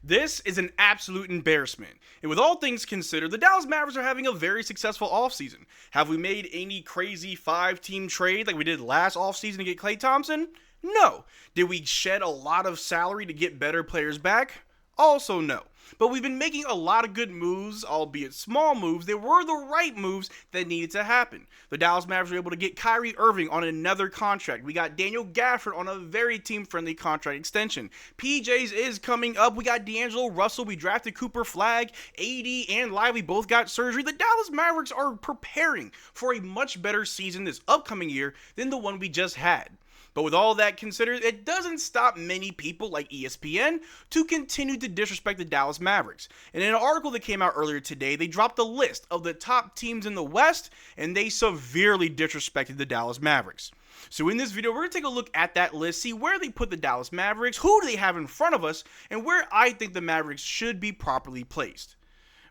This is an absolute embarrassment. And with all things considered, the Dallas Mavericks are having a very successful offseason. Have we made any crazy 5-team trade like we did last offseason to get Klay Thompson? No. Did we shed a lot of salary to get better players back? Also no. But we've been making a lot of good moves, albeit small moves. They were the right moves that needed to happen. The Dallas Mavericks were able to get Kyrie Irving on another contract. We got Daniel Gafford on a very team-friendly contract extension. PJ's is coming up. We got D'Angelo Russell. We drafted Cooper Flagg. AD and Lively both got surgery. The Dallas Mavericks are preparing for a much better season this upcoming year than the one we just had. But with all that considered, it doesn't stop many people like ESPN to continue to disrespect the Dallas Mavericks. And in an article that came out earlier today, they dropped a list of the top teams in the West, and they severely disrespected the Dallas Mavericks. So in this video, we're going to take a look at that list, see where they put the Dallas Mavericks, who do they have in front of us, and where I think the Mavericks should be properly placed.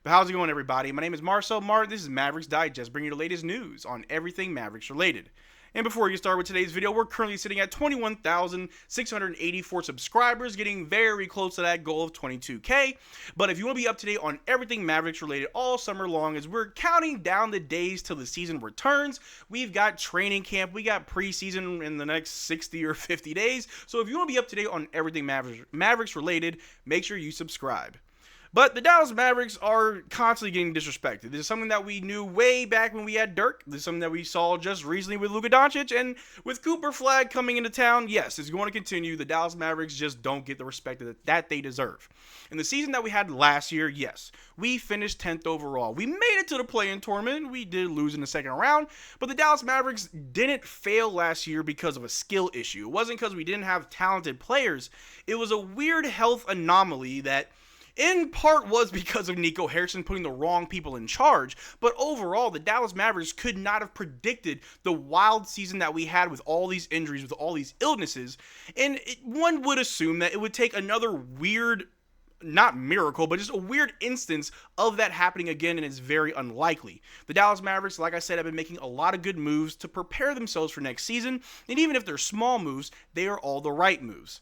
But how's it going, everybody? My name is Marcel Martin. This is Mavs Digest, bringing you the latest news on everything Mavericks related. And before we get started with today's video, we're currently sitting at 21,684 subscribers, getting very close to that goal of 22K. But if you want to be up to date on everything Mavericks related all summer long, as we're counting down the days till the season returns, we've got training camp, we got preseason in the next 60 or 50 days. So if you want to be up to date on everything Mavericks related, make sure you subscribe. But the Dallas Mavericks are constantly getting disrespected. This is something that we knew way back when we had Dirk. This is something that we saw just recently with Luka Doncic. And with Cooper Flagg coming into town, yes, it's going to continue. The Dallas Mavericks just don't get the respect that they deserve. In the season that we had last year, yes, we finished 10th overall. We made it to the play-in tournament. We did lose in the second round. But the Dallas Mavericks didn't fail last year because of a skill issue. It wasn't because we didn't have talented players. It was a weird health anomaly that in part was because of Nico Harrison putting the wrong people in charge, but overall, the Dallas Mavericks could not have predicted the wild season that we had with all these injuries, with all these illnesses, and one would assume that it would take another weird, not miracle, but just a weird instance of that happening again, and it's very unlikely. The Dallas Mavericks, like I said, have been making a lot of good moves to prepare themselves for next season, and even if they're small moves, they are all the right moves.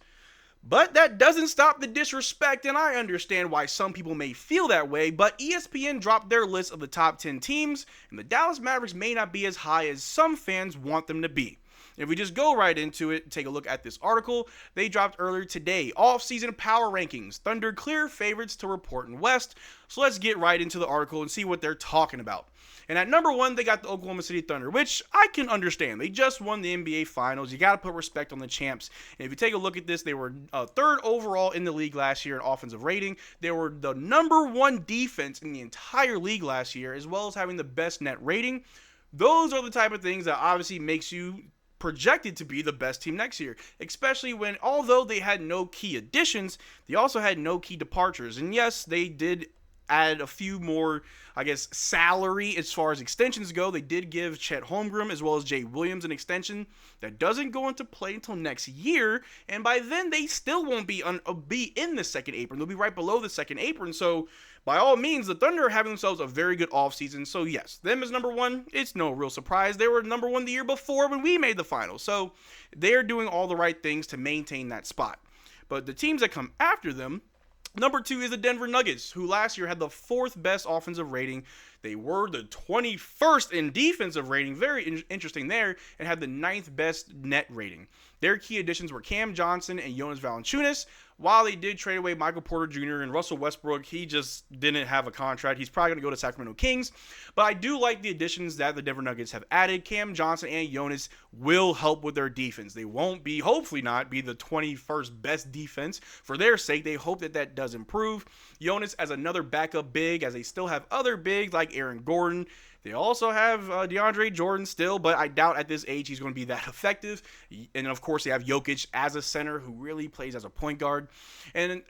But that doesn't stop the disrespect, and I understand why some people may feel that way, but ESPN dropped their list of the top 10 teams, and the Dallas Mavericks may not be as high as some fans want them to be. If we just go right into it, take a look at this article they dropped earlier today. Off-season power rankings. Thunder clear favorites to report in West. So let's get right into the article and see what they're talking about. And at number 1, they got the Oklahoma City Thunder, which I can understand. They just won the NBA Finals. You got to put respect on the champs. And if you take a look at this, they were 3rd overall in the league last year in offensive rating. They were the number 1 defense in the entire league last year, as well as having the best net rating. Those are the type of things that obviously makes you projected to be the best team next year, especially when, although they had no key additions, they also had no key departures. And yes, they did add a few more, I guess, salary as far as extensions go. They did give Chet Holmgren as well as Jay Williams an extension that doesn't go into play until next year, and by then they still won't be in the second apron. They'll be right below the second apron. So by all means, the Thunder are having themselves a very good offseason. So yes, them as number 1, it's no real surprise. They were number 1 the year before when we made the finals. So they're doing all the right things to maintain that spot. But the teams that come after them, number 2 is the Denver Nuggets, who last year had the 4th best offensive rating. They were the 21st in defensive rating, very interesting there, and had the 9th best net rating. Their key additions were Cam Johnson and Jonas Valanciunas. While they did trade away Michael Porter Jr. and Russell Westbrook, he just didn't have a contract. He's probably going to go to Sacramento Kings. But I do like the additions that the Denver Nuggets have added. Cam Johnson and Jonas will help with their defense. They won't be, hopefully not, be the 21st best defense. For their sake, they hope that that does improve. Jonas as another backup big, as they still have other bigs like Aaron Gordon. They also have DeAndre Jordan still, but I doubt at this age he's going to be that effective. And, of course, they have Jokic as a center who really plays as a point guard. And,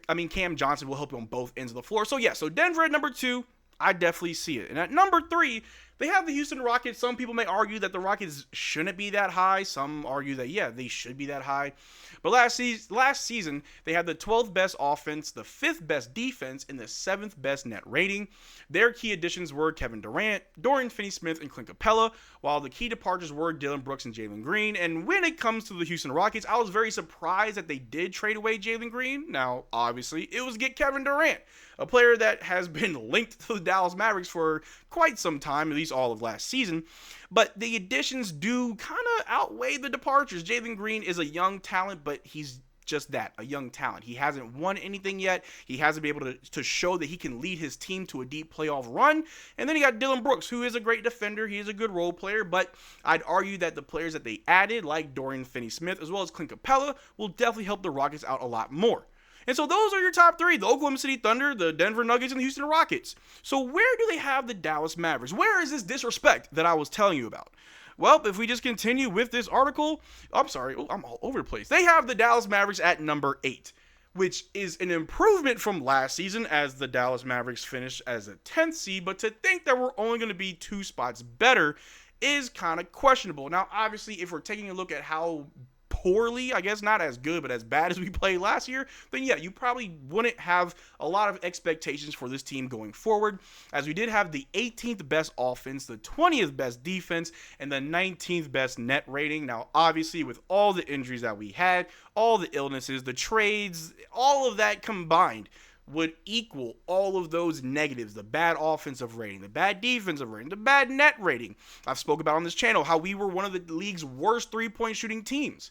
I mean, Cam Johnson will help you on both ends of the floor. So, yeah, so Denver at number 2, I definitely see it. And at number 3, They have the Houston Rockets. Some people may argue that the Rockets shouldn't be that high. Some argue that, yeah, they should be that high. But last season, they had the 12th best offense, the 5th best defense, and the 7th best net rating. Their key additions were Kevin Durant, Dorian Finney-Smith, and Clint Capella, while the key departures were Dillon Brooks and Jalen Green. And when it comes to the Houston Rockets, I was very surprised that they did trade away Jalen Green. Now, obviously, it was to get Kevin Durant, a player that has been linked to the Dallas Mavericks for quite some time, at least all of last season. But the additions do kind of outweigh the departures. Jalen Green is a young talent, but he's just that, a young talent. He hasn't won anything yet. He hasn't been able to show that he can lead his team to a deep playoff run. And then you got Dillon Brooks, who is a great defender. He is a good role player, but I'd argue that the players that they added, like Dorian Finney-Smith, as well as Clint Capella, will definitely help the Rockets out a lot more. And so those are your top three: the Oklahoma City Thunder, the Denver Nuggets, and the Houston Rockets. So where do they have the Dallas Mavericks? Where is this disrespect that I was telling you about? Well, if we just continue with this article, I'm all over the place. They have the Dallas Mavericks at number 8, which is an improvement from last season as the Dallas Mavericks finished as a 10th seed. But to think that we're only going to be 2 spots better is kind of questionable. Now, obviously, if we're taking a look at how poorly, I guess not as good, but as bad as we played last year, then yeah, you probably wouldn't have a lot of expectations for this team going forward, as we did have the 18th best offense, the 20th best defense, and the 19th best net rating. Now, obviously, with all the injuries that we had, all the illnesses, the trades, all of that combined would equal all of those negatives: the bad offensive rating, the bad defensive rating, the bad net rating. I've spoken about on this channel how we were one of the league's worst three-point shooting teams.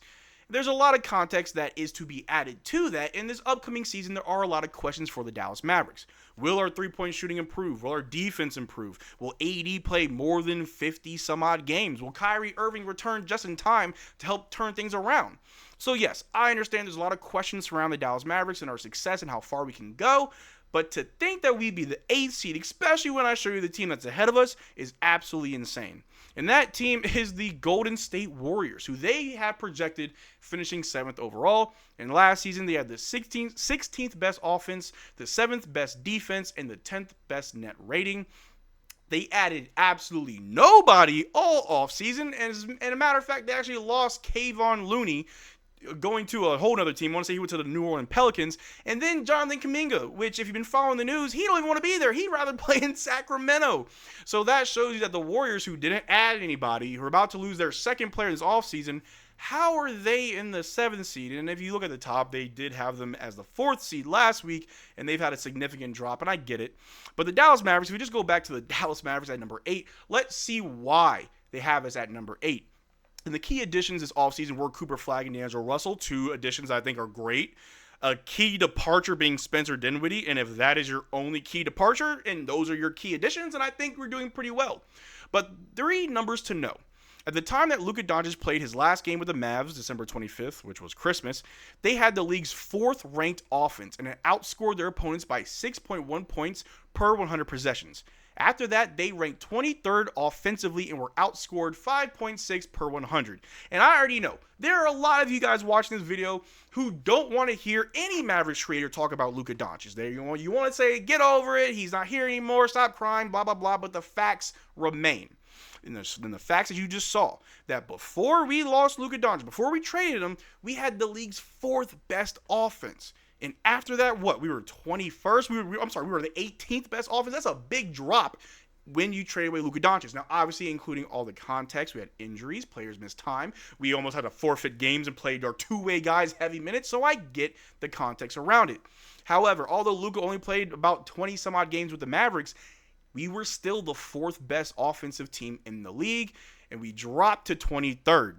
There's a lot of context that is to be added to that. In this upcoming season, there are a lot of questions for the Dallas Mavericks. Will our three-point shooting improve? Will our defense improve? Will AD play more than 50 some odd games? Will Kyrie Irving return just in time to help turn things around? So yes, I understand there's a lot of questions around the Dallas Mavericks and our success and how far we can go. But to think that we'd be the 8th seed, especially when I show you the team that's ahead of us, is absolutely insane. And that team is the Golden State Warriors, who they have projected finishing 7th overall. And last season, they had the 16th best offense, the 7th best defense, and the 10th best net rating. They added absolutely nobody all offseason. And as a matter of fact, they actually lost Kayvon Looney, going to a whole other team. I want to say he went to the New Orleans Pelicans. And then Jonathan Kuminga, which if you've been following the news, he don't even want to be there. He'd rather play in Sacramento. So that shows you that the Warriors, who didn't add anybody, who are about to lose their second player this offseason, how are they in the 7th seed? And if you look at the top, they did have them as the 4th seed last week, and they've had a significant drop, and I get it. But the Dallas Mavericks, if we just go back to the Dallas Mavericks at number 8, let's see why they have us at number 8. And the key additions this offseason were Cooper Flagg and D'Angelo Russell, 2 additions I think are great. A key departure being Spencer Dinwiddie, and if that is your only key departure, and those are your key additions, and I think we're doing pretty well. But 3 numbers to know. At the time that Luka Doncic played his last game with the Mavs, December 25th, which was Christmas, they had the league's 4th ranked offense, and it outscored their opponents by 6.1 points per 100 possessions. After that, they ranked 23rd offensively and were outscored 5.6 per 100. And I already know, there are a lot of you guys watching this video who don't want to hear any Mavericks creator talk about Luka Doncic. You want to say, get over it, he's not here anymore, stop crying, blah, blah, blah, but the facts remain. And the facts that you just saw, that before we lost Luka Doncic, before we traded him, we had the league's 4th best offense. And after that, what? We were 21st? We were the 18th best offense. That's a big drop when you trade away Luka Doncic. Now, obviously, including all the context, we had injuries, players missed time. We almost had to forfeit games and played our two-way guys heavy minutes, so I get the context around it. However, although Luka only played about 20-some-odd games with the Mavericks, we were still the 4th best offensive team in the league, and we dropped to 23rd.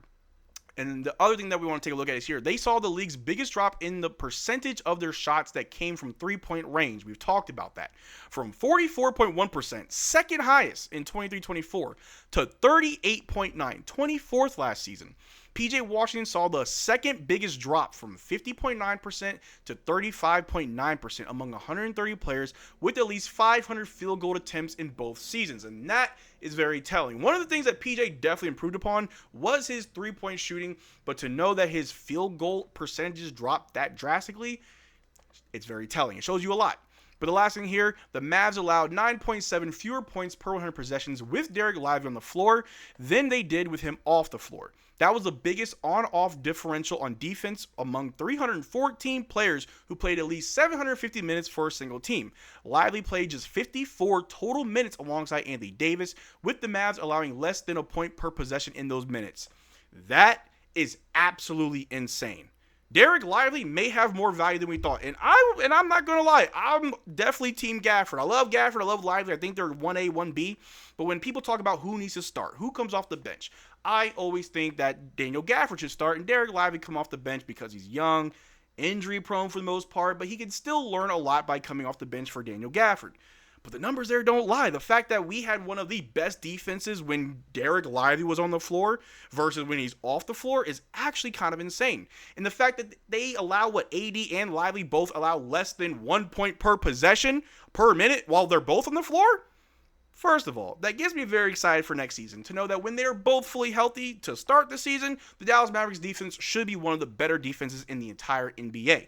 And the other thing that we want to take a look at is here. They saw the league's biggest drop in the percentage of their shots that came from three-point range. We've talked about that. From 44.1%, second highest in 23-24, to 38.9, 24th last season. PJ Washington saw the second biggest drop from 50.9% to 35.9% among 130 players with at least 500 field goal attempts in both seasons. And that is very telling. One of the things that PJ definitely improved upon was his three-point shooting, but to know that his field goal percentages dropped that drastically, it's very telling. It shows you a lot. But the last thing here, the Mavs allowed 9.7 fewer points per 100 possessions with Derrick Lively on the floor than they did with him off the floor. That was the biggest on-off differential on defense among 314 players who played at least 750 minutes for a single team. Lively played just 54 total minutes alongside Anthony Davis, with the Mavs allowing less than a point per possession in those minutes. That is absolutely insane. Derrick Lively may have more value than we thought. And I'm not going to lie, I'm definitely Team Gafford. I love Gafford. I love Lively. I think they're 1A, 1B. But when people talk about who needs to start, who comes off the bench, I always think that Daniel Gafford should start and Derrick Lively come off the bench because he's young, injury prone for the most part, but he can still learn a lot by coming off the bench for Daniel Gafford. But the numbers there don't lie. The fact that we had one of the best defenses when Derrick Lively was on the floor versus when he's off the floor is actually kind of insane. And the fact that they allow AD and Lively both allow less than 1 point per possession per minute while they're both on the floor? First of all, that gets me very excited for next season to know that when they're both fully healthy to start the season, the Dallas Mavericks defense should be one of the better defenses in the entire NBA.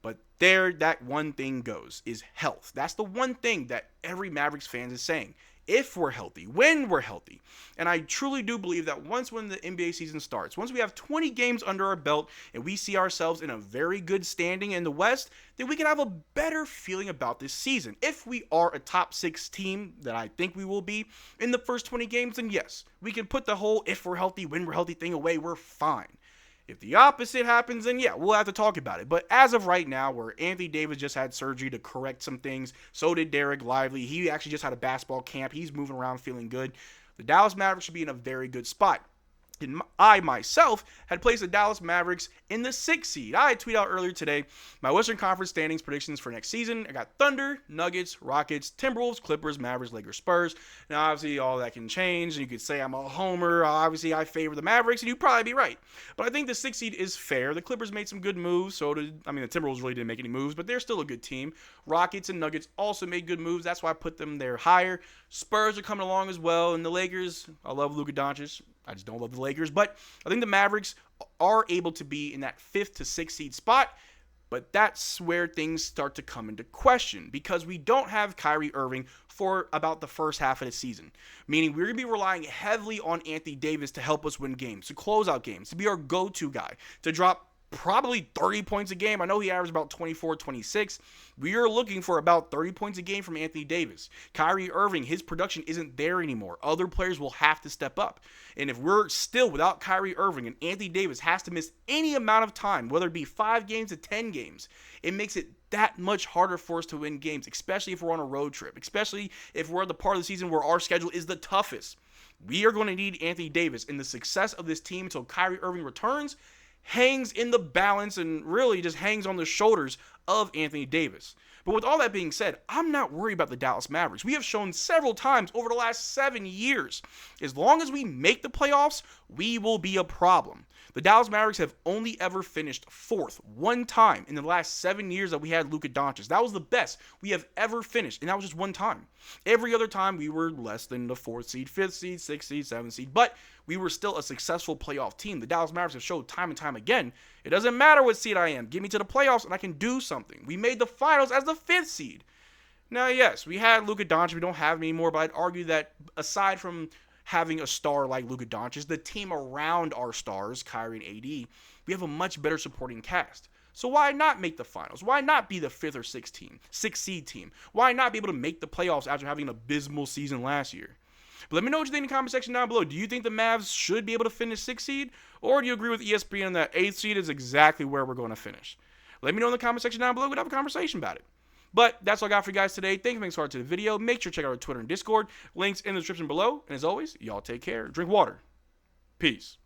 But there, that one thing goes, is health. That's the one thing that every Mavericks fan is saying. If we're healthy, when we're healthy. And I truly do believe that when the NBA season starts, once we have 20 games under our belt and we see ourselves in a very good standing in the West, then we can have a better feeling about this season. If we are a top 6 team, that I think we will be, in the first 20 games, then yes, we can put the whole if we're healthy, when we're healthy thing away, we're fine. If the opposite happens, then yeah, we'll have to talk about it. But as of right now, where Anthony Davis just had surgery to correct some things, so did Derrick Lively. He actually just had a basketball camp. He's moving around feeling good. The Dallas Mavericks should be in a very good spot. And I, myself, had placed the Dallas Mavericks in the 6th seed. I had tweeted out earlier today my Western Conference standings predictions for next season. I got Thunder, Nuggets, Rockets, Timberwolves, Clippers, Mavericks, Lakers, Spurs. Now, obviously, all that can change. And you could say I'm a homer. Obviously, I favor the Mavericks, and you'd probably be right. But I think the 6th seed is fair. The Clippers made some good moves. The Timberwolves really didn't make any moves, but they're still a good team. Rockets and Nuggets also made good moves. That's why I put them there higher. Spurs are coming along as well. And the Lakers, I love Luka Doncic. I just don't love the Lakers. But I think the Mavericks are able to be in that 5th to 6th seed spot. But that's where things start to come into question because we don't have Kyrie Irving for about the first half of the season. Meaning we're going to be relying heavily on Anthony Davis to help us win games, to close out games, to be our go-to guy, to drop probably 30 points a game. I know he averaged about 24, 26. We are looking for about 30 points a game from Anthony Davis. Kyrie Irving, his production isn't there anymore. Other players will have to step up. And if we're still without Kyrie Irving and Anthony Davis has to miss any amount of time, whether it be 5 games to 10 games, it makes it that much harder for us to win games, especially if we're on a road trip, especially if we're at the part of the season where our schedule is the toughest. We are going to need Anthony Davis, and the success of this team until Kyrie Irving returns hangs in the balance and really just hangs on the shoulders of Anthony Davis. But with all that being said, I'm not worried about the Dallas Mavericks. We have shown several times over the last 7 years, as long as we make the playoffs, we will be a problem. The Dallas Mavericks have only ever finished 4th one time in the last 7 years that we had Luka Doncic. That was the best we have ever finished, and that was just one time. Every other time, we were less than the 4th seed, 5th seed, 6th seed, 7th seed, but we were still a successful playoff team. The Dallas Mavericks have showed time and time again, it doesn't matter what seed I am. Get me to the playoffs, and I can do something. We made the finals as the 5th seed. Now, yes, we had Luka Doncic. We don't have him anymore, but I'd argue that aside from having a star like Luka Doncic, the team around our stars, Kyrie and AD, we have a much better supporting cast. So why not make the finals? Why not be the 5th or 6th seed team? Why not be able to make the playoffs after having an abysmal season last year? But let me know what you think in the comment section down below. Do you think the Mavs should be able to finish 6th seed? Or do you agree with ESPN that 8th seed is exactly where we're going to finish? Let me know in the comment section down below. We'd have a conversation about it. But that's all I got for you guys today. Thank you for being part of the video. Make sure to check out our Twitter and Discord. Links in the description below. And as always, y'all take care. Drink water. Peace.